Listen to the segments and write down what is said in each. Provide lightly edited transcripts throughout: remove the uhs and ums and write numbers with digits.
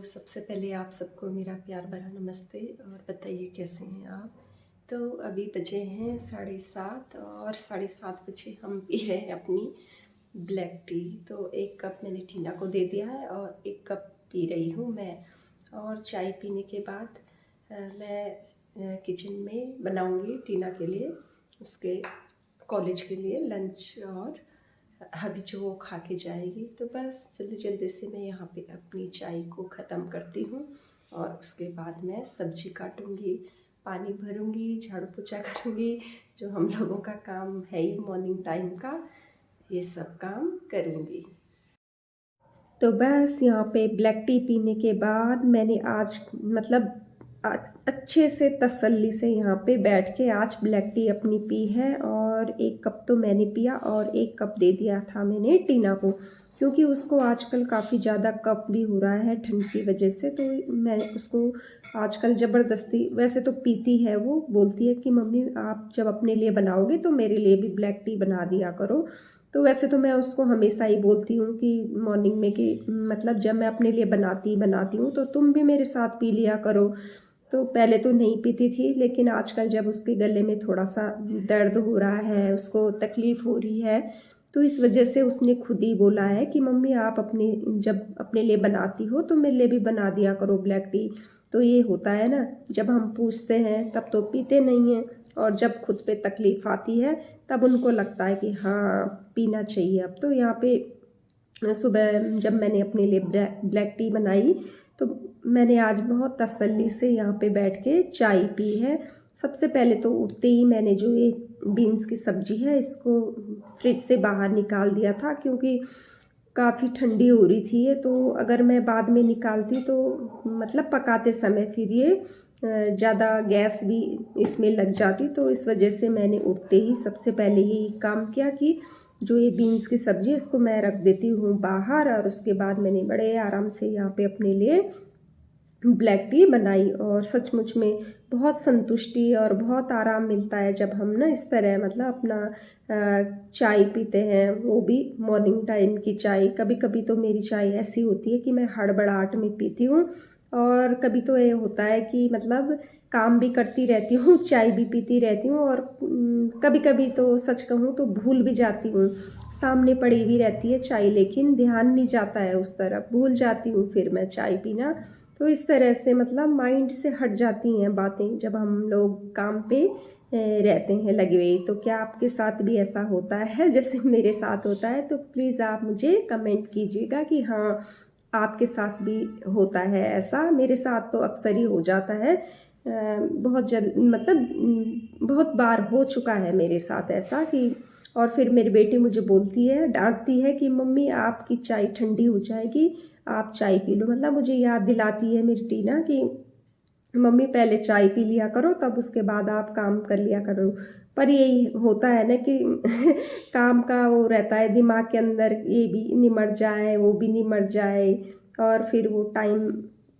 सबसे पहले आप सबको मेरा प्यार भरा नमस्ते और बताइए कैसे हैं आप। तो अभी बजे हैं 7:30 और 7:30 बजे हम पी रहे हैं अपनी ब्लैक टी। तो एक कप मैंने टीना को दे दिया है और एक कप पी रही हूँ मैं। और चाय पीने के बाद मैं किचन में बनाऊँगी टीना के लिए, उसके कॉलेज के लिए लंच, और अभी जो वो खा के जाएगी। तो बस जल्दी जल्दी से मैं यहाँ पे अपनी चाय को ख़त्म करती हूँ और उसके बाद मैं सब्ज़ी काटूँगी, पानी भरूँगी, झाड़ू पोछा करूँगी, जो हम लोगों का काम है ही मॉर्निंग टाइम का, ये सब काम करूँगी। तो बस यहाँ पे ब्लैक टी पीने के बाद मैंने आज मतलब अच्छे से तसल्ली से यहाँ पे बैठ के आज ब्लैक टी अपनी पी है। और एक कप तो मैंने पिया और एक कप दे दिया था मैंने टीना को, क्योंकि उसको आजकल काफ़ी ज़्यादा कफ भी हो रहा है ठंड की वजह से। तो मैं उसको आजकल ज़बरदस्ती, वैसे तो पीती है, वो बोलती है कि मम्मी आप जब अपने लिए बनाओगे तो मेरे लिए भी ब्लैक टी बना दिया करो। तो वैसे तो मैं उसको हमेशा ही बोलती हूँ कि मॉर्निंग में कि मतलब जब मैं अपने लिए बनाती हूँ तो तुम भी मेरे साथ पी लिया करो। तो पहले तो नहीं पीती थी, लेकिन आजकल जब उसके गले में थोड़ा-सा दर्द हो रहा है, उसको तकलीफ़ हो रही है, तो इस वजह से उसने खुद ही बोला है कि मम्मी आप जब अपने लिए बनाती हो तो मेरे लिए भी बना दिया करो ब्लैक टी। तो ये होता है ना, जब हम पूछते हैं तब तो पीते नहीं हैं, और जब खुद पे तकलीफ़ आती है तब उनको लगता है कि हाँ, पीना चाहिए अब। तो यहाँ पे सुबह जब मैंने अपने लिए ब्लैक टी बनाई तो मैंने आज बहुत तसल्ली से यहाँ पे बैठ के चाय पी है। सबसे पहले तो उठते ही मैंने जो ये बीन्स की सब्ज़ी है इसको फ्रिज से बाहर निकाल दिया था, क्योंकि काफ़ी ठंडी हो रही थी ये। तो अगर मैं बाद में निकालती तो मतलब पकाते समय फिर ये ज़्यादा गैस भी इसमें लग जाती। तो इस वजह से मैंने उठते ही सबसे पहले यही काम किया कि जो ये बीन्स की सब्ज़ी है इसको मैं रख देती हूँ बाहर, और उसके बाद मैंने बड़े आराम से यहाँ पे अपने लिए ब्लैक टी बनाई। और सचमुच में बहुत संतुष्टि और बहुत आराम मिलता है जब हम ना इस तरह मतलब अपना चाय पीते हैं, वो भी मॉर्निंग टाइम की चाय। कभी कभी तो मेरी चाय ऐसी होती है कि मैं हड़बड़ाहट में पीती हूँ, और कभी तो ये होता है कि मतलब काम भी करती रहती हूँ, चाय भी पीती रहती हूँ, और कभी कभी तो सच कहूँ तो भूल भी जाती हूँ। सामने पड़ी हुई रहती है चाय, लेकिन ध्यान नहीं जाता है उस तरफ, भूल जाती हूँ फिर मैं चाय पीना। तो इस तरह से मतलब माइंड से हट जाती हैं बातें जब हम लोग काम पे रहते हैं लगे हुए। तो क्या आपके साथ भी ऐसा होता है जैसे मेरे साथ होता है? तो प्लीज़ आप मुझे कमेंट कीजिएगा कि हाँ, आपके साथ भी होता है ऐसा। मेरे साथ तो अक्सर ही हो जाता है, बहुत मतलब बहुत बार हो चुका है मेरे साथ ऐसा कि। और फिर मेरी बेटी मुझे बोलती है, डांटती है कि मम्मी आपकी चाय ठंडी हो जाएगी, आप चाय पी लो। मतलब मुझे याद दिलाती है मेरी टीना कि मम्मी पहले चाय पी लिया करो, तब उसके बाद आप काम कर लिया करो। पर यही होता है ना कि काम का वो रहता है दिमाग के अंदर, ये भी निमट जाए वो भी निमट जाए, और फिर वो टाइम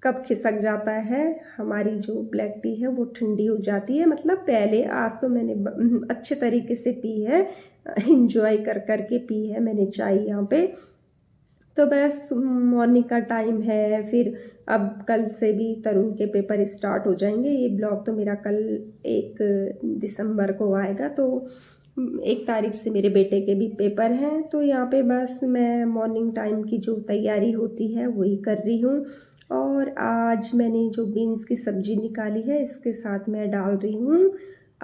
कब खिसक जाता है। हमारी जो ब्लैक टी है वो ठंडी हो जाती है। मतलब पहले, आज तो मैंने अच्छे तरीके से पी है, इंजॉय कर कर के पी है मैंने चाय यहाँ पे। तो बस मॉर्निंग का टाइम है, फिर अब कल से भी तरुण के पेपर स्टार्ट हो जाएंगे। ये ब्लॉग तो मेरा कल 1 दिसंबर को आएगा, तो 1 तारीख से मेरे बेटे के भी पेपर हैं। तो यहाँ पे बस मैं मॉर्निंग टाइम की जो तैयारी होती है वही कर रही हूँ। और आज मैंने जो बीन्स की सब्ज़ी निकाली है इसके साथ मैं डाल रही हूँ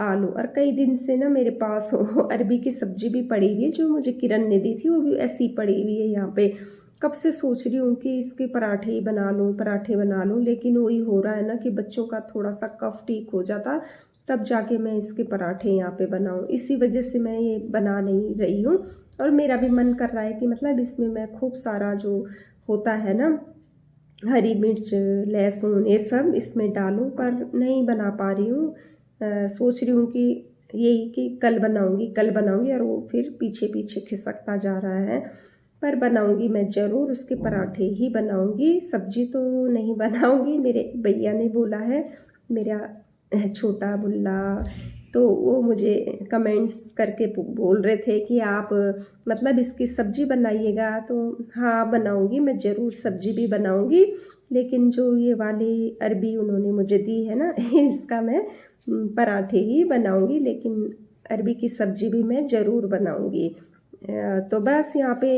आलू। और कई दिन से ना मेरे पास अरबी की सब्ज़ी भी पड़ी हुई है, जो मुझे किरण ने दी थी, वो भी ऐसी पड़ी हुई है यहाँ पे। कब से सोच रही हूँ कि इसके पराठे ही बना लूँ, पराठे बना लूँ, लेकिन वही हो रहा है ना कि बच्चों का थोड़ा सा कफ ठीक हो जाता तब जाके मैं इसके पराठे यहाँ पे बनाऊँ। इसी वजह से मैं ये बना नहीं रही हूँ। और मेरा भी मन कर रहा है कि मतलब इसमें मैं खूब सारा जो होता है ना, हरी मिर्च, लहसुन, ये सब इसमें डालूं, पर नहीं बना पा रही हूँ। सोच रही हूँ कि यही कि कल बनाऊंगी, और वो फिर पीछे पीछे खिसकता जा रहा है। पर बनाऊंगी मैं ज़रूर, उसके पराठे ही बनाऊंगी, सब्जी तो नहीं बनाऊंगी। मेरे भैया ने बोला है, मेरा छोटा बुल्ला, तो वो मुझे कमेंट्स करके बोल रहे थे कि आप मतलब इसकी सब्ज़ी बनाइएगा। तो हाँ, बनाऊंगी, मैं ज़रूर सब्ज़ी भी बनाऊंगी, लेकिन जो ये वाली अरबी उन्होंने मुझे दी है ना इसका मैं पराठे ही बनाऊंगी, लेकिन अरबी की सब्ज़ी भी मैं ज़रूर बनाऊंगी। तो बस यहाँ पे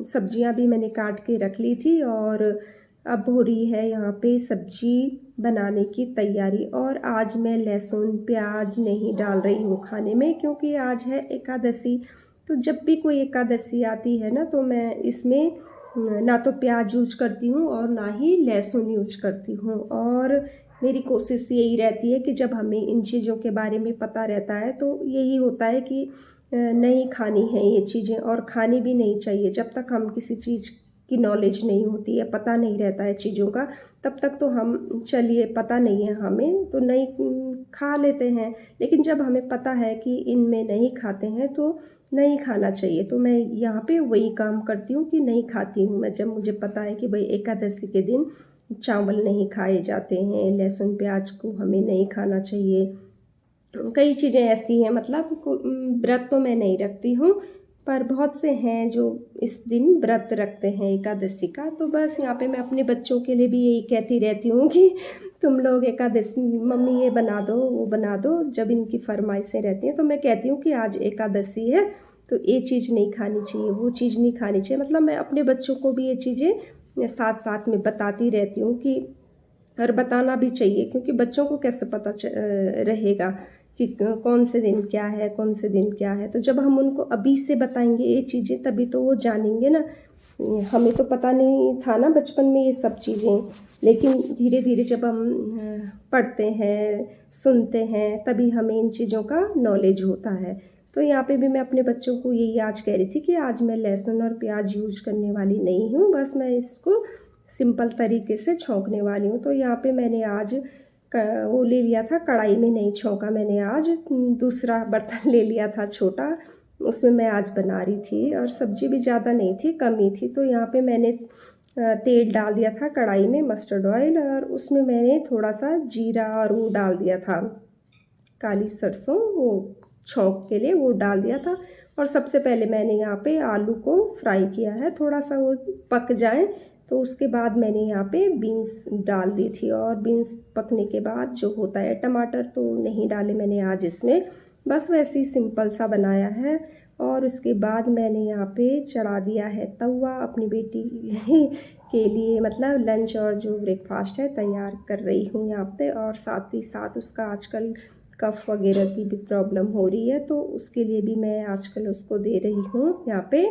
सब्जियां भी मैंने काट के रख ली थी और अब हो रही है यहाँ पे सब्जी बनाने की तैयारी। और आज मैं लहसुन प्याज नहीं डाल रही हूँ खाने में, क्योंकि आज है एकादशी। तो जब भी कोई एकादशी आती है ना, तो मैं इसमें ना तो प्याज यूज करती हूँ और ना ही लहसुन यूज करती हूँ। और मेरी कोशिश यही रहती है कि जब हमें इन चीज़ों के बारे में पता रहता है तो यही होता है कि नहीं खानी है ये चीज़ें, और खानी भी नहीं चाहिए। जब तक हम किसी चीज़ की नॉलेज नहीं होती है, पता नहीं रहता है चीज़ों का, तब तक तो हम चलिए पता नहीं है हमें तो नहीं खा लेते हैं। लेकिन जब हमें पता है कि इनमें नहीं खाते हैं तो नहीं खाना चाहिए। तो मैं यहाँ पे वही काम करती हूँ कि नहीं खाती हूँ मैं। जब मुझे पता है कि भाई एकादशी के दिन चावल नहीं खाए जाते हैं, लहसुन प्याज को हमें नहीं खाना चाहिए, कई चीज़ें ऐसी हैं। मतलब व्रत तो मैं नहीं रखती हूँ, पर बहुत से हैं जो इस दिन व्रत रखते हैं एकादशी का। तो बस यहाँ पे मैं अपने बच्चों के लिए भी यही कहती रहती हूँ कि तुम लोग एकादशी, मम्मी ये बना दो वो बना दो, जब इनकी फरमाइशें रहती हैं तो मैं कहती हूँ कि आज एकादशी है तो ये चीज़ नहीं खानी चाहिए, वो चीज़ नहीं खानी चाहिए। मतलब मैं अपने बच्चों को भी ये चीज़ें साथ साथ में बताती रहती हूँ कि, और बताना भी चाहिए, क्योंकि बच्चों को कैसे पता रहेगा कि कौन से दिन क्या है, कौन से दिन क्या है। तो जब हम उनको अभी से बताएंगे ये चीज़ें, तभी तो वो जानेंगे ना। हमें तो पता नहीं था ना बचपन में ये सब चीज़ें, लेकिन धीरे धीरे जब हम पढ़ते हैं सुनते हैं तभी हमें इन चीज़ों का नॉलेज होता है। तो यहाँ पे भी मैं अपने बच्चों को यही आज कह रही थी कि आज मैं लहसुन और प्याज यूज करने वाली नहीं हूँ, बस मैं इसको सिंपल तरीके से छौंकने वाली हूँ। तो यहाँ पे मैंने आज वो ले लिया था, कढ़ाई में नहीं छौंका मैंने, आज दूसरा बर्तन ले लिया था छोटा, उसमें मैं आज बना रही थी। और सब्जी भी ज़्यादा नहीं थी, कम ही थी। तो यहाँ पे मैंने तेल डाल दिया था कढ़ाई में, मस्टर्ड ऑयल, और उसमें मैंने थोड़ा सा जीरा और वो डाल दिया था, काली सरसों, वो छौंक के लिए वो डाल दिया था। और सबसे पहले मैंने यहाँ पे आलू को फ्राई किया है, थोड़ा सा वो पक जाए तो उसके बाद मैंने यहाँ पे बीन्स डाल दी थी। और बीन्स पकने के बाद जो होता है, टमाटर तो नहीं डाले मैंने आज इसमें, बस वैसे ही सिंपल सा बनाया है। और उसके बाद मैंने यहाँ पे चढ़ा दिया है तवा अपनी बेटी के लिए, मतलब लंच और जो ब्रेकफास्ट है तैयार कर रही हूँ यहाँ पे। और साथ ही साथ उसका आजकल कफ वगैरह की भी प्रॉब्लम हो रही है, तो उसके लिए भी मैं आजकल उसको दे रही हूँ यहाँ पे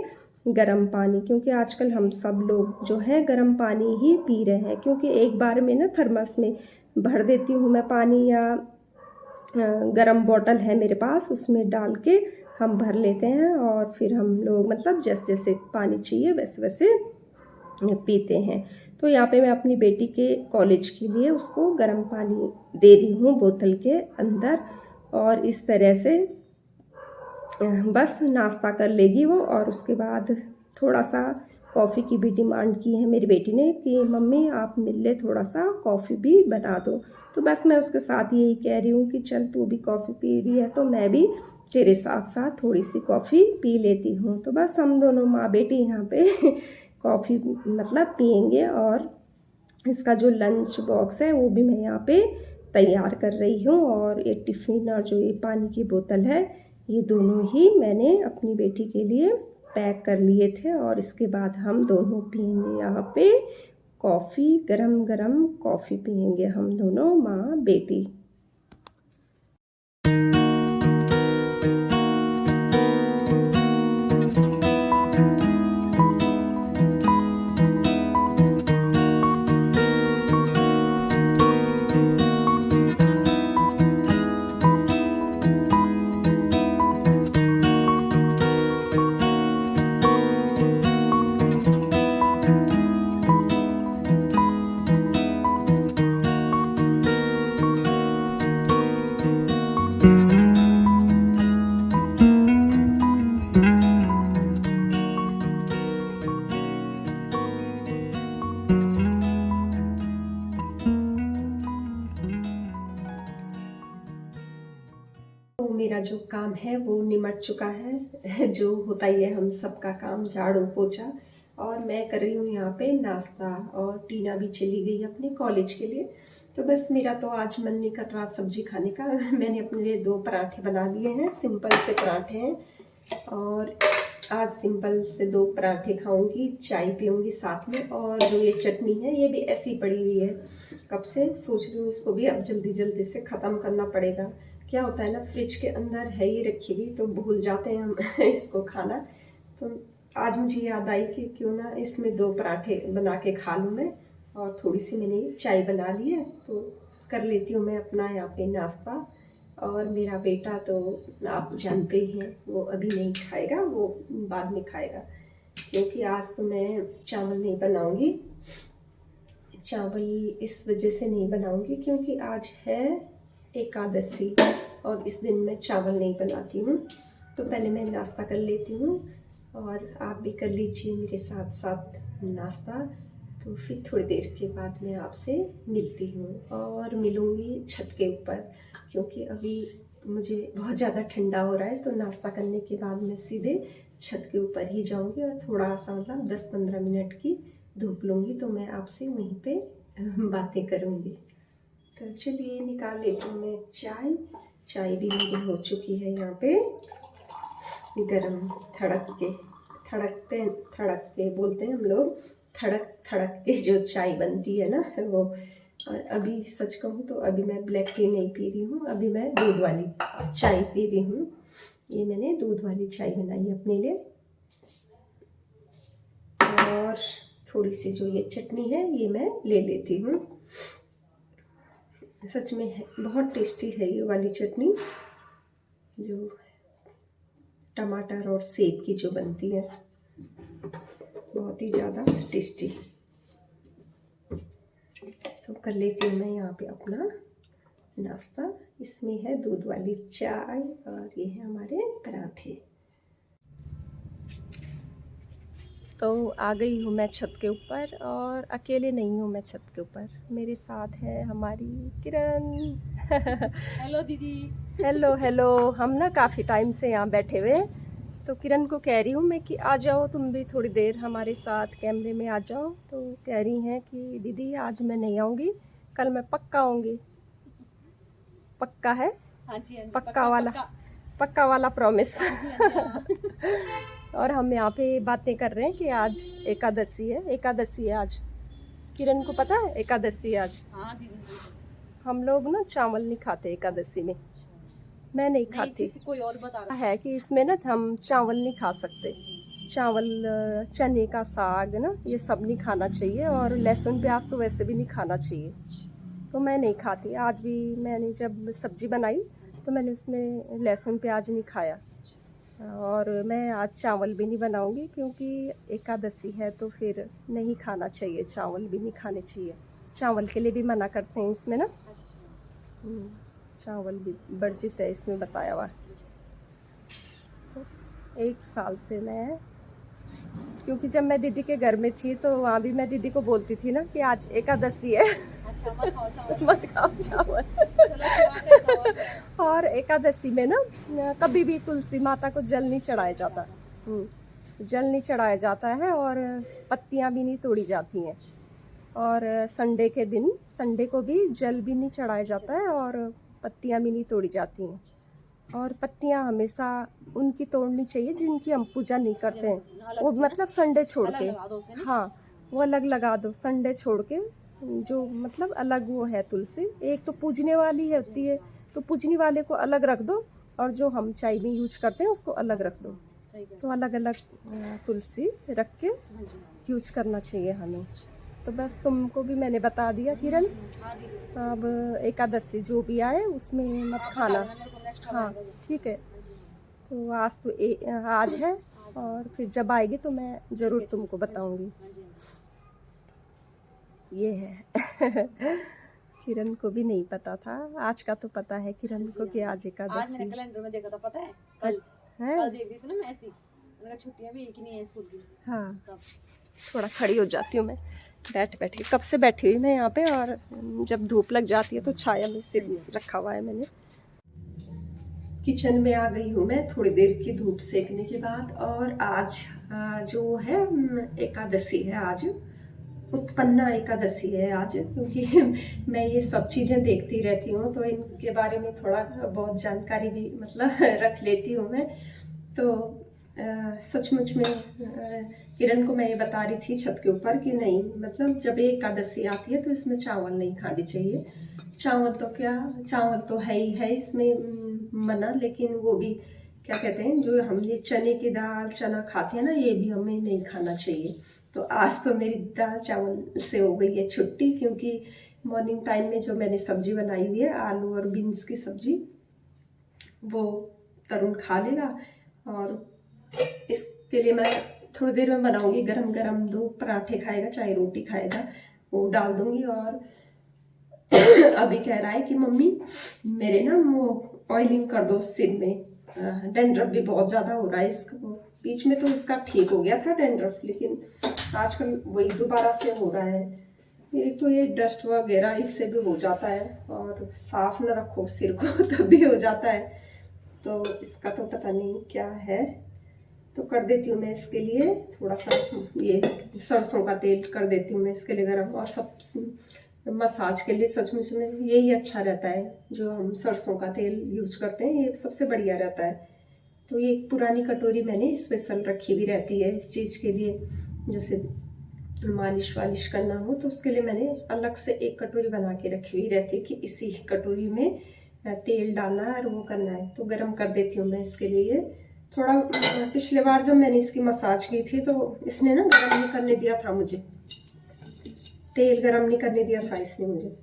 गर्म पानी, क्योंकि आजकल हम सब लोग जो है गर्म पानी ही पी रहे हैं। क्योंकि एक बार में ना थर्मस में भर देती हूँ मैं पानी, या गर्म बॉटल है मेरे पास, उसमें डाल के हम भर लेते हैं और फिर हम लोग मतलब जैसे जैसे पानी चाहिए वैसे वैसे पीते हैं। तो यहाँ पे मैं अपनी बेटी के कॉलेज के लिए उसको गर्म पानी दे रही हूँ बोतल के अंदर। और इस तरह से बस नाश्ता कर लेगी वो। और उसके बाद थोड़ा सा कॉफ़ी की भी डिमांड की है मेरी बेटी ने कि मम्मी आप मिल ले, थोड़ा सा कॉफ़ी भी बना दो। तो बस मैं उसके साथ यही कह रही हूँ कि चल तू भी कॉफ़ी पी रही है तो मैं भी तेरे साथ साथ थोड़ी सी कॉफ़ी पी लेती हूँ। तो बस हम दोनों माँ बेटी यहाँ पे कॉफ़ी मतलब पियेंगे। और इसका जो लंच बॉक्स है वो भी मैं यहाँ पे तैयार कर रही हूँ। और ये टिफ़िन और जो ये पानी की बोतल है, ये दोनों ही मैंने अपनी बेटी के लिए पैक कर लिए थे। और इसके बाद हम दोनों पियेंगे यहाँ पे कॉफ़ी, गरम गरम कॉफ़ी पियेंगे हम दोनों माँ बेटी। मेरा जो काम है वो निमट चुका है जो होता ही है हम सबका काम, झाड़ू पोछा। और मैं कर रही हूँ यहाँ पे नाश्ता, और टीना भी चली गई अपने कॉलेज के लिए। तो बस मेरा तो आज मन नहीं कर रहा सब्जी खाने का। मैंने अपने लिए 2 पराठे बना लिए हैं, सिंपल से पराठे हैं। और आज सिंपल से 2 पराठे खाऊंगी, चाय पीऊंगी साथ में। और जो ये चटनी है ये भी ऐसी पड़ी हुई है, कब से सोच रही हूँ इसको भी अब जल्दी जल्दी से ख़त्म करना पड़ेगा। क्या होता है ना, फ्रिज के अंदर है ये रखी हुई तो भूल जाते हैं हम इसको खाना। तो आज मुझे याद आई कि क्यों ना इसमें 2 पराठे बना के खा लूँ मैं। और थोड़ी सी मैंने चाय बना ली है तो कर लेती हूँ मैं अपना यहाँ पे नाश्ता। और मेरा बेटा तो आप जानते ही हैं, वो अभी नहीं खाएगा, वो बाद में खाएगा। क्योंकि आज तो मैं चावल नहीं बनाऊंगी। चावल इस वजह से नहीं बनाऊंगी क्योंकि आज है एकादशी और इस दिन मैं चावल नहीं बनाती हूँ। तो पहले मैं नाश्ता कर लेती हूँ और आप भी कर लीजिए मेरे साथ साथ नाश्ता। तो फिर थोड़ी देर के बाद मैं आपसे मिलती हूँ और मिलूँगी छत के ऊपर, क्योंकि अभी मुझे बहुत ज़्यादा ठंडा हो रहा है। तो नाश्ता करने के बाद मैं सीधे छत के ऊपर ही जाऊँगी और थोड़ा सा मतलब 10-15 मिनट की धूप लूँगी, तो मैं आपसे वहीं पे बातें करूँगी। तो चलिए निकाल लेती हूँ मैं चाय। चाय भी मेरी हो चुकी है यहाँ पे गरम, थड़क के बोलते हैं हम लोग, थड़क के जो चाय बनती है ना वो। और अभी सच कहूँ तो अभी मैं ब्लैक टी नहीं पी रही हूँ, अभी मैं दूध वाली चाय पी रही हूँ। ये मैंने दूध वाली चाय बनाई अपने लिए। और थोड़ी सी जो ये चटनी है ये मैं ले लेती हूँ। सच में है बहुत टेस्टी है ये वाली चटनी, जो टमाटर और सेब की जो बनती है, बहुत ही ज़्यादा टेस्टी। तो कर लेती हूँ मैं यहाँ पे अपना नाश्ता। इसमें है दूध वाली चाय और ये है हमारे पराठे। तो आ गई हूँ मैं छत के ऊपर, और अकेले नहीं हूँ मैं छत के ऊपर, मेरे साथ है हमारी किरण। हेलो दीदी। Hello hello. हम ना काफ़ी टाइम से यहाँ बैठे हुए, तो किरण को कह रही हूँ मैं कि आ जाओ तुम भी थोड़ी देर हमारे साथ, कैमरे में आ जाओ। तो कह रही हैं कि दीदी आज मैं नहीं आऊँगी, कल मैं पक्का आऊँगी। पक्का है? हाँ जी, हाँ जी, पक्का वाला प्रॉमिस। हाँ। और हम यहाँ पे बातें कर रहे हैं कि आज एकादशी है आज। किरण को पता है एकादशी है आज? हाँ दीदी। हम लोग ना चावल नहीं खाते एकादशी में, मैं नहीं खाती। किसी कोई और बता रहा है कि इसमें ना हम चावल नहीं खा सकते। चावल, चने का साग ना, ये सब नहीं खाना चाहिए, और लहसुन प्याज तो वैसे भी नहीं खाना चाहिए। तो मैं नहीं खाती। आज भी मैंने जब सब्जी बनाई तो मैंने उसमें लहसुन प्याज नहीं खाया। और मैं आज चावल भी नहीं बनाऊंगी क्योंकि एकादशी है, तो फिर नहीं खाना चाहिए, चावल भी नहीं खाने चाहिए। चावल के लिए भी मना करते हैं इसमें ना, चावल भी वर्जित है इसमें बताया हुआ। तो 1 साल से मैं, क्योंकि जब मैं दीदी के घर में थी तो वहाँ भी मैं दीदी को बोलती थी ना कि आज एकादशी है, अच्छा मत खाओ चावल, मत खाओ चावल। और एकादशी में ना कभी भी तुलसी माता को जल नहीं चढ़ाया जाता, जल नहीं चढ़ाया जाता है, और पत्तियाँ भी नहीं तोड़ी जाती हैं। और संडे के दिन, संडे को भी जल भी नहीं चढ़ाया जाता है और पत्तियाँ भी नहीं तोड़ी जाती हैं। और पत्तियाँ हमेशा उनकी तोड़नी चाहिए जिनकी हम पूजा नहीं करते हैं, वो मतलब संडे छोड़ के। हाँ, वो अलग लगा दो, संडे छोड़ के जो मतलब अलग वो है तुलसी। एक तो पूजने वाली होती है, तो पूजने वाले को अलग रख दो, और जो हम चाय में यूज करते हैं उसको अलग रख दो। तो अलग अलग तुलसी रख के यूज करना चाहिए हमें। तो बस तुमको भी मैंने बता दिया किरण। अब एकादशी जो भी आए उसमें मत खाना। हाँ ठीक है। तो आज तो आज है, और फिर जब आएगी तो मैं ज़रूर तुमको बताऊंगी। ये है। किरण को भी नहीं पता था, आज का तो पता है किरण को कि आज एकादशी। आज मैंने कैलेंडर में देखा था, पता है कल देख रही थी ना मैं ऐसी, मेरा छुट्टियां भी एक ही नहीं है स्कूल की। हाँ, थोड़ा खड़ी हो जाती हूँ मैं, बैठ के कब से बैठी हुई मैं यहाँ पे, और जब धूप लग जाती है तो छाया में सिर रखा हुआ है मैंने। किचन में आ गई हूँ मैं थोड़ी देर की धूप सेकने के बाद। और आज जो है एकादशी है, आज उत्पन्ना एकादशी है आज, क्योंकि मैं ये सब चीज़ें देखती रहती हूँ तो इनके बारे में थोड़ा बहुत जानकारी भी मतलब रख लेती हूँ मैं। तो सचमुच में किरण को मैं ये बता रही थी छत के ऊपर कि नहीं, मतलब जब एकादशी आती है तो इसमें चावल नहीं खाने चाहिए। चावल तो क्या, चावल तो है ही है इसमें मना, लेकिन वो भी क्या कहते हैं, जो हम ये चने की दाल चना खाते हैं ना, ये भी हमें नहीं खाना चाहिए। तो आज तो मेरी दाल चावल से हो गई है छुट्टी, क्योंकि मॉर्निंग टाइम में जो मैंने सब्जी बनाई हुई है आलू और बीन्स की सब्जी, वो तरुण खा लेगा। और इसके लिए मैं थोड़ी देर में बनाऊंगी गरम गरम, 2 पराठे खाएगा चाहे रोटी खाएगा, वो डाल दूंगी। और अभी कह रहा है कि मम्मी मेरे ना वो ऑयलिंग कर दो सिर में, डैंड्रफ भी बहुत ज़्यादा हो रहा है इसको। बीच में तो इसका ठीक हो गया था डैंड्रफ, लेकिन आजकल वही दोबारा से हो रहा है। एक तो ये डस्ट वगैरह इससे भी हो जाता है, और साफ न रखो सिर को तब भी हो जाता है। तो इसका तो पता नहीं क्या है। तो कर देती हूँ मैं इसके लिए थोड़ा सा ये सरसों का तेल कर देती हूँ मैं इसके लिए गरम। और सब मसाज के लिए सचमुच में यही अच्छा रहता है, जो हम सरसों का तेल यूज करते हैं ये सबसे बढ़िया रहता है। तो ये एक पुरानी कटोरी मैंने स्पेशल रखी भी रहती है इस चीज़ के लिए, जैसे मालिश वालिश करना हो तो उसके लिए मैंने अलग से एक कटोरी बना के रखी हुई रहती है कि इसी कटोरी में तेल डालना है और वो करना है। तो गरम कर देती हूँ मैं इसके लिए थोड़ा। पिछले बार जब मैंने इसकी मसाज की थी तो इसने ना गरम नहीं करने दिया था मुझे, तेल गरम नहीं करने दिया था इसने मुझे।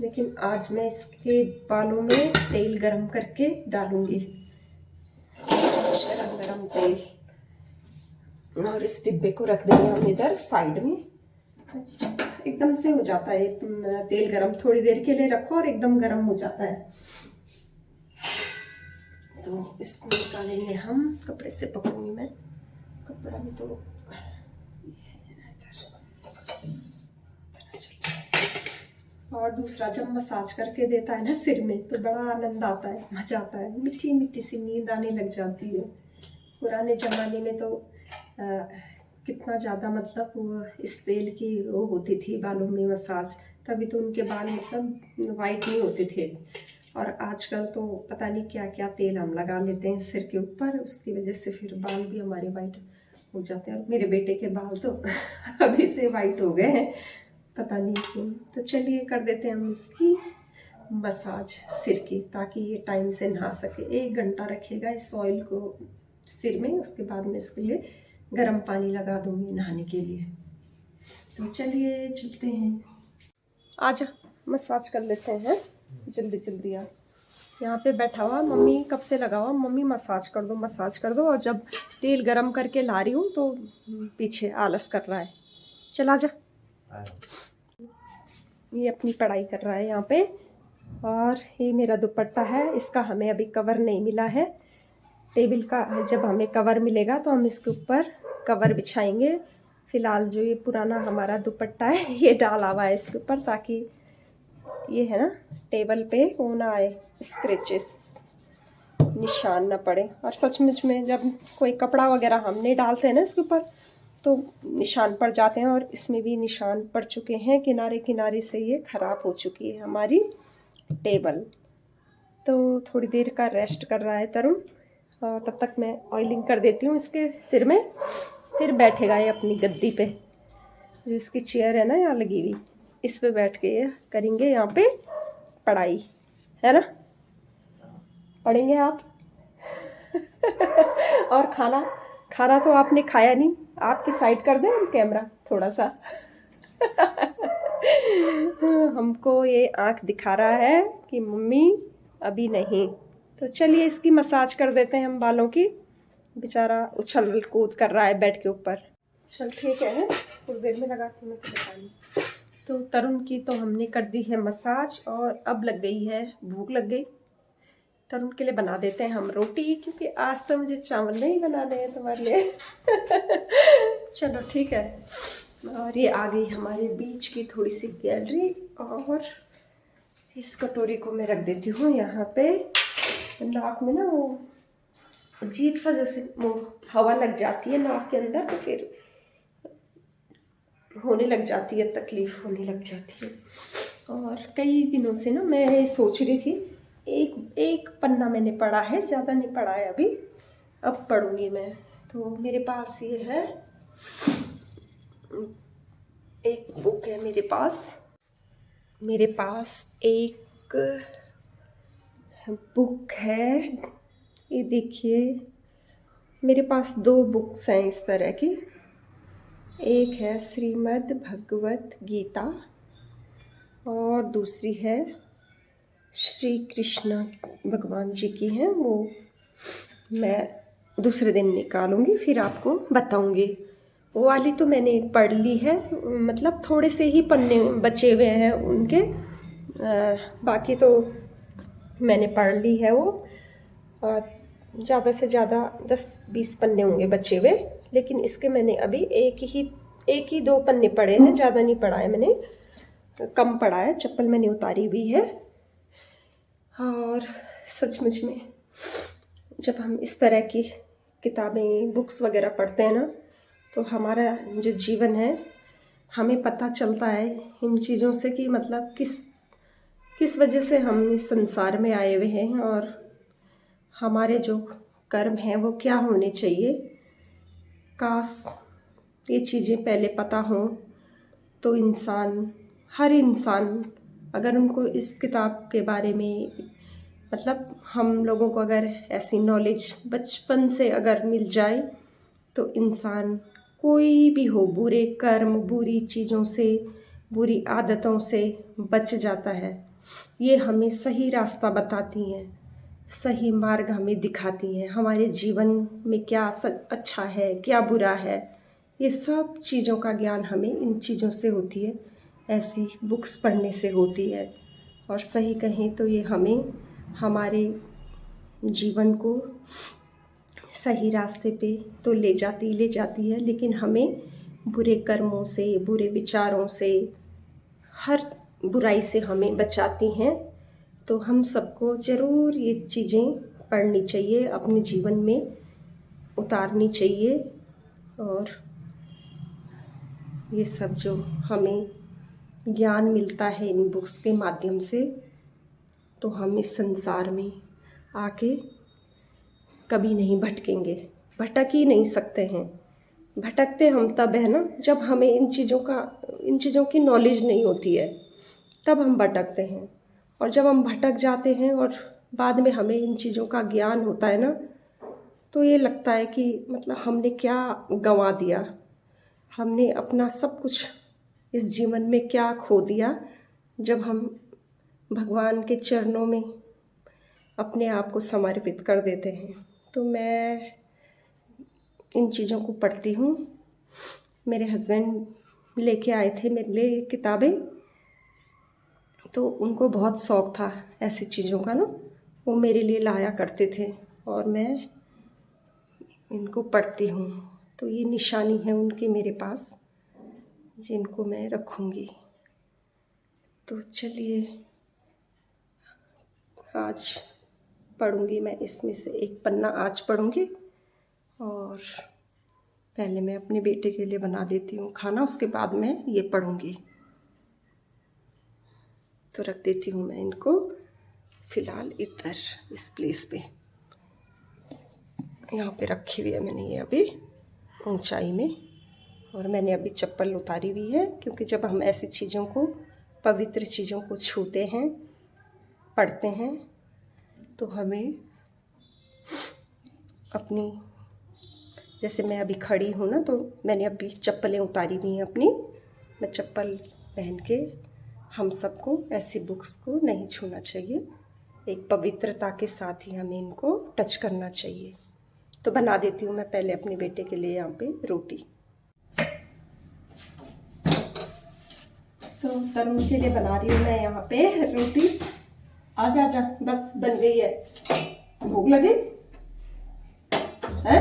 लेकिन आज मैं इसके बालों में तेल गरम करके डालूंगी, गरम गरम तेल। और इस डिब्बे को रख देंगे हम इधर साइड में। एकदम से हो जाता है तेल गरम, थोड़ी देर के लिए रखो और एकदम गरम हो जाता है। तो इसको निकालेंगे हम, कपड़े से पकड़ूंगी मैं, कपड़ा भी तो और दूसरा जब मसाज करके देता है ना सिर में तो बड़ा आनंद आता है, मजा आता है, मीठी मीठी सी नींद आने लग जाती है। पुराने ज़माने में तो कितना ज़्यादा मतलब वो इस तेल की वो होती थी बालों में मसाज, तभी तो उनके बाल मतलब वाइट नहीं होते थे। और आजकल तो पता नहीं क्या क्या तेल हम लगा लेते हैं सिर के ऊपर, उसकी वजह से फिर बाल भी हमारे वाइट हो जाते हैं। और मेरे बेटे के बाल तो अभी से वाइट हो गए हैं, पता नहीं क्यों। तो चलिए कर देते हैं हम इसकी मसाज सिर की, ताकि ये टाइम से नहा सके। 1 घंटा रखेगा इस ऑयल को सिर में, उसके बाद में इसके लिए गर्म पानी लगा दूंगी नहाने के लिए। तो चलिए चलते हैं, आजा मसाज कर लेते हैं जल्दी जल्दी। आ यहाँ पे बैठा हुआ, मम्मी कब से लगा हुआ, मम्मी मसाज कर दो मसाज कर दो। और जब तेल गरम करके ला रही हूँ तो पीछे आलस कर रहा है। चल आजा, ये अपनी पढ़ाई कर रहा है यहाँ पे। और ये मेरा दुपट्टा है, इसका हमें अभी कवर नहीं मिला है टेबल का। जब हमें कवर मिलेगा तो हम इसके ऊपर कवर बिछाएंगे। फ़िलहाल जो ये पुराना हमारा दुपट्टा है ये डाला हुआ है इसके ऊपर, ताकि ये है ना टेबल पे वो ना आए, स्क्रैचेस निशान ना पड़े। और सचमुच में जब कोई कपड़ा वगैरह हम नहीं डालते हैं ना इसके ऊपर तो निशान पड़ जाते हैं। और इसमें भी निशान पड़ चुके हैं, किनारे किनारे से ये ख़राब हो चुकी है हमारी टेबल। तो थोड़ी देर का रेस्ट कर रहा है तरुण, और तब तक मैं ऑयलिंग कर देती हूँ इसके सिर में। फिर बैठेगा ये अपनी गद्दी पे, जो इसकी चेयर है ना यहाँ लगी हुई, इस पे बैठ के ये करेंगे यहाँ पे पढ़ाई, है ना, पढ़ेंगे आप। और खाना तो आपने खाया नहीं, आपकी साइड कर दें हम कैमरा थोड़ा सा। हमको ये आंख दिखा रहा है कि मम्मी अभी नहीं। तो चलिए इसकी मसाज कर देते हैं हम बालों की, बेचारा उछल कूद कर रहा है बेड के ऊपर। चल ठीक है, थोड़ी देर में लगाती हूँ मैं पानी। तो तरुण की तो हमने कर दी है मसाज, और अब लग गई है भूख लग गई। तरुण के लिए बना देते हैं हम रोटी, क्योंकि आज तो मुझे चावल नहीं बनाने हैं तुम्हारे लिए। चलो ठीक है। और ये आ गई हमारे बीच की थोड़ी सी गैलरी, और इस कटोरी को मैं रख देती हूँ यहाँ पे। नाक में ना वो अजीब सा जैसे वो हवा लग जाती है नाक के अंदर, तो फिर होने लग जाती है, तकलीफ होने लग जाती है। और कई दिनों से ना मैं सोच रही थी, एक पन्ना मैंने पढ़ा है, ज़्यादा नहीं पढ़ा है अभी, अब पढ़ूंगी मैं। तो मेरे पास ये है, एक बुक है मेरे पास एक बुक है, ये देखिए मेरे पास 2 बुक्स हैं इस तरह की। एक है श्रीमद् भगवत गीता और दूसरी है श्री कृष्ण भगवान जी की है। वो मैं दूसरे दिन निकालूंगी, फिर आपको बताऊंगी। वो वाली तो मैंने पढ़ ली है, मतलब थोड़े से ही पन्ने बचे हुए हैं उनके, बाकी तो मैंने पढ़ ली है वो। ज़्यादा से ज़्यादा 10-20 पन्ने होंगे बचे हुए, लेकिन इसके मैंने अभी एक ही 2 पन्ने पढ़े हैं, ज़्यादा नहीं पढ़ा है मैंने, कम पढ़ा है। चप्पल मैंने उतारी भी है। और सचमुच में जब हम इस तरह की किताबें, बुक्स वगैरह पढ़ते हैं ना, तो हमारा जो जीवन है, हमें पता चलता है इन चीज़ों से कि मतलब किस वजह से हम इस संसार में आए हुए हैं और हमारे जो कर्म हैं वो क्या होने चाहिए। काश ये चीज़ें पहले पता हों तो हर इंसान अगर उनको इस किताब के बारे में, मतलब हम लोगों को अगर ऐसी नॉलेज बचपन से अगर मिल जाए, तो इंसान कोई भी हो, बुरे कर्म, बुरी चीज़ों से, बुरी आदतों से बच जाता है। ये हमें सही रास्ता बताती हैं, सही मार्ग हमें दिखाती हैं, हमारे जीवन में क्या अच्छा है, क्या बुरा है। ये सब चीज़ों का ज्ञान हमें इन चीज़ों से होती है, ऐसी बुक्स पढ़ने से होती है। और सही कहें तो ये हमें हमारे जीवन को सही रास्ते पे तो ले जाती है, लेकिन हमें बुरे कर्मों से, बुरे विचारों से, हर बुराई से हमें बचाती हैं। तो हम सबको ज़रूर ये चीज़ें पढ़नी चाहिए, अपने जीवन में उतारनी चाहिए। और ये सब जो हमें ज्ञान मिलता है इन बुक्स के माध्यम से, तो हम इस संसार में आके कभी नहीं भटकेंगे, भटक ही नहीं सकते हैं। भटकते हम तब है ना जब हमें इन चीज़ों की नॉलेज नहीं होती है, तब हम भटकते हैं। और जब हम भटक जाते हैं और बाद में हमें इन चीज़ों का ज्ञान होता है ना, तो ये लगता है कि मतलब हमने क्या गंवा दिया, हमने अपना सब कुछ इस जीवन में क्या खो दिया, जब हम भगवान के चरणों में अपने आप को समर्पित कर देते हैं। तो मैं इन चीज़ों को पढ़ती हूँ। मेरे हस्बैंड लेके आए थे मेरे लिए ये किताबें, तो उनको बहुत शौक़ था ऐसी चीज़ों का ना, वो मेरे लिए लाया करते थे और मैं इनको पढ़ती हूँ। तो ये निशानी है उनकी मेरे पास, जिनको मैं रखूँगी। तो चलिए आज पढ़ूँगी मैं, इसमें से एक पन्ना आज पढ़ूँगी। और पहले मैं अपने बेटे के लिए बना देती हूँ खाना, उसके बाद मैं ये पढ़ूँगी। तो रख देती हूँ मैं इनको फ़िलहाल इधर इस प्लेस पे, यहाँ पे रखी हुई है मैंने ये अभी ऊंचाई में। और मैंने अभी चप्पल उतारी हुई है, क्योंकि जब हम ऐसी चीज़ों को, पवित्र चीज़ों को छूते हैं, पढ़ते हैं, तो हमें अपनी, जैसे मैं अभी खड़ी हूँ ना, तो मैंने अभी चप्पलें उतारी हुई हैं अपनी। मैं चप्पल पहन के, हम सबको ऐसी बुक्स को नहीं छूना चाहिए, एक पवित्रता के साथ ही हमें इनको टच करना चाहिए। तो बना देती हूँ मैं पहले अपने बेटे के लिए यहाँ पे रोटी। तो तरुण के लिए बना रही हूँ मैं यहाँ पे रोटी। आजा आजा, बस बन गई है, भूख लगी है,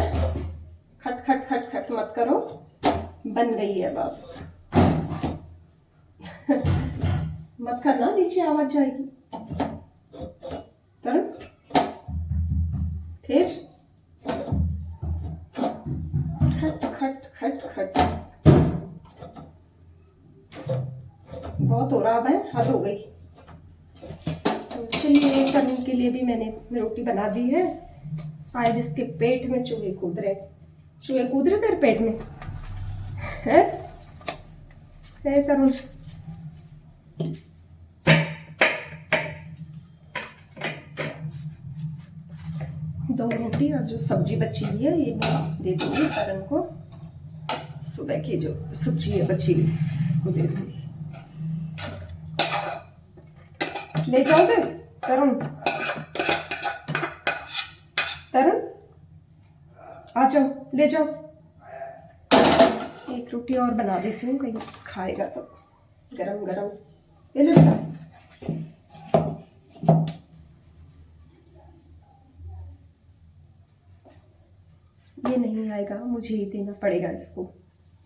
खट खट खट खट मत करो, बन गई है बस। मत करना, नीचे आवाज जाएगी। तरुण फिर खट खट खट खट। बहुत हो रहा है, हद हो गई। तो चलिए, तरुण के लिए भी मैंने रोटी बना दी है। शायद इसके पेट में चूहे कूद रहे। चूहे कूद रहे तेरे पेट में है तरुण? दो रोटी और जो सब्जी बची हुई है ये मैं दे दूंगी तरुण को। सुबह की जो सब्जी है बची हुई इसको दे दूंगी। ले जाओगे तरुण? तरुण आ जाओ, ले जाओ। एक रोटी और बना देती हूँ, कहीं खाएगा तो गरम गरम। ये ले बेटा। ये नहीं आएगा, मुझे ही देना पड़ेगा इसको।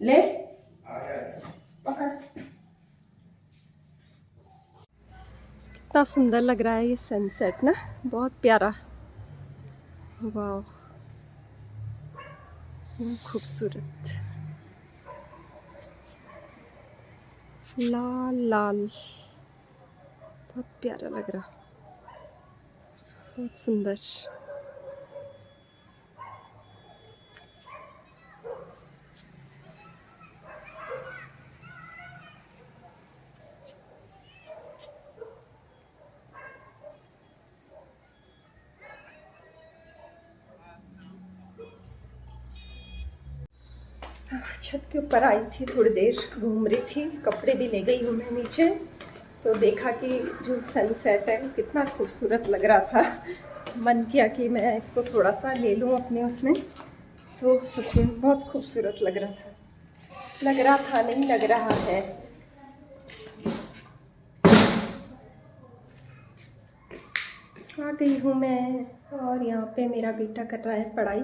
ले पकड़। कितना सुंदर लग रहा है ये सनसेट ना, बहुत प्यारा। वाह, खूबसूरत। लाल लाल, बहुत प्यारा लग रहा, बहुत सुंदर। छत के ऊपर आई थी, थोड़ी देर घूम रही थी, कपड़े भी ले गई हूँ मैं नीचे। तो देखा कि जो सनसेट है कितना खूबसूरत लग रहा था। मन किया कि मैं इसको थोड़ा सा ले लूँ अपने उसमें। तो सच में बहुत खूबसूरत लग रहा था। नहीं लग रहा है। आ गई हूँ मैं, और यहाँ पे मेरा बेटा कर रहा है पढ़ाई।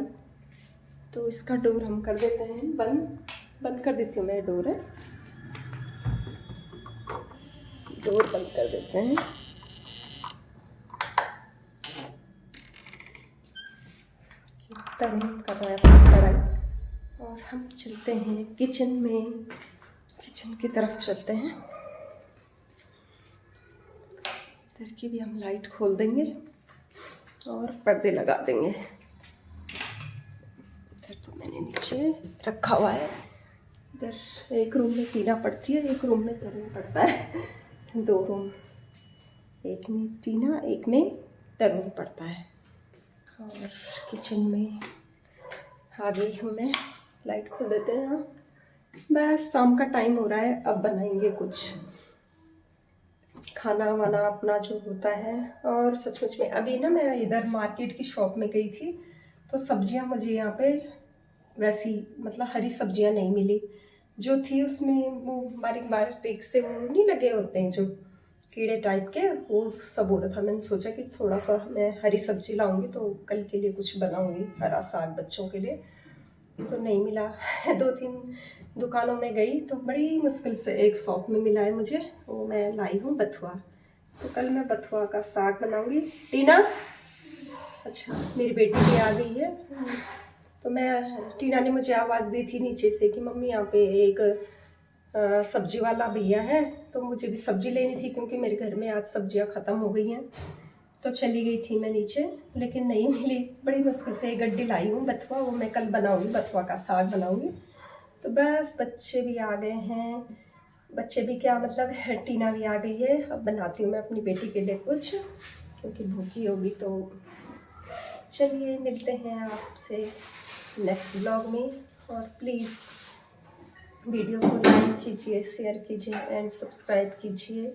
तो इसका डोर हम कर देते हैं बंद कर देती हूँ मैं। डोर बंद कर देते हैं। तरुण कर रहा है पढ़ाई, और हम चलते हैं किचन की तरफ चलते हैं। इधर की भी हम लाइट खोल देंगे और पर्दे लगा देंगे। इधर तो मैंने नीचे रखा हुआ है। इधर एक रूम में टीना पड़ती है, एक रूम में तरुण पड़ता है। दो रूम, एक में टीना, एक में तरुण पड़ता है। और किचन में आ गई हूँ मैं। लाइट खोल देते हैं हम। बस शाम का टाइम हो रहा है, अब बनाएंगे कुछ खाना वाना अपना जो होता है। और सचमुच में अभी ना मैं इधर मार्केट की शॉप में गई थी, तो सब्जियां मुझे यहाँ पे वैसी मतलब हरी सब्जियां नहीं मिली। जो थी उसमें वो बारीक बारीक से वो नहीं लगे होते हैं जो कीड़े टाइप के, वो सब हो रहा था। मैंने सोचा कि थोड़ा सा मैं हरी सब्जी लाऊंगी तो कल के लिए कुछ बनाऊंगी, हरा साग बच्चों के लिए। तो नहीं मिला। 2-3 दुकानों में गई तो बड़ी मुश्किल से एक शॉप में मिला है मुझे। वो मैं लाई हूँ बथुआ। तो कल मैं बथुआ का साग बनाऊंगी। टीना, अच्छा मेरी बेटी भी आ गई है। तो टीना ने मुझे आवाज़ दी थी नीचे से कि मम्मी यहाँ पे एक सब्जी वाला भैया है, तो मुझे भी सब्जी लेनी थी क्योंकि मेरे घर में आज सब्जियां ख़त्म हो गई हैं। तो चली गई थी मैं नीचे, लेकिन नहीं मिली। बड़ी मुश्किल से एक गड्डी लाई हूँ बथुआ, वो मैं कल बनाऊंगी, बथुआ का साग बनाऊंगी। तो बस बच्चे भी आ गए हैं। बच्चे भी क्या मतलब, टीना भी आ गई है। अब बनाती हूँ मैं अपनी बेटी के लिए कुछ, क्योंकि भूखी होगी। तो चलिए मिलते हैं आपसे नेक्स्ट ब्लॉग में। और प्लीज़ वीडियो को लाइक कीजिए, शेयर कीजिए एंड सब्सक्राइब कीजिए।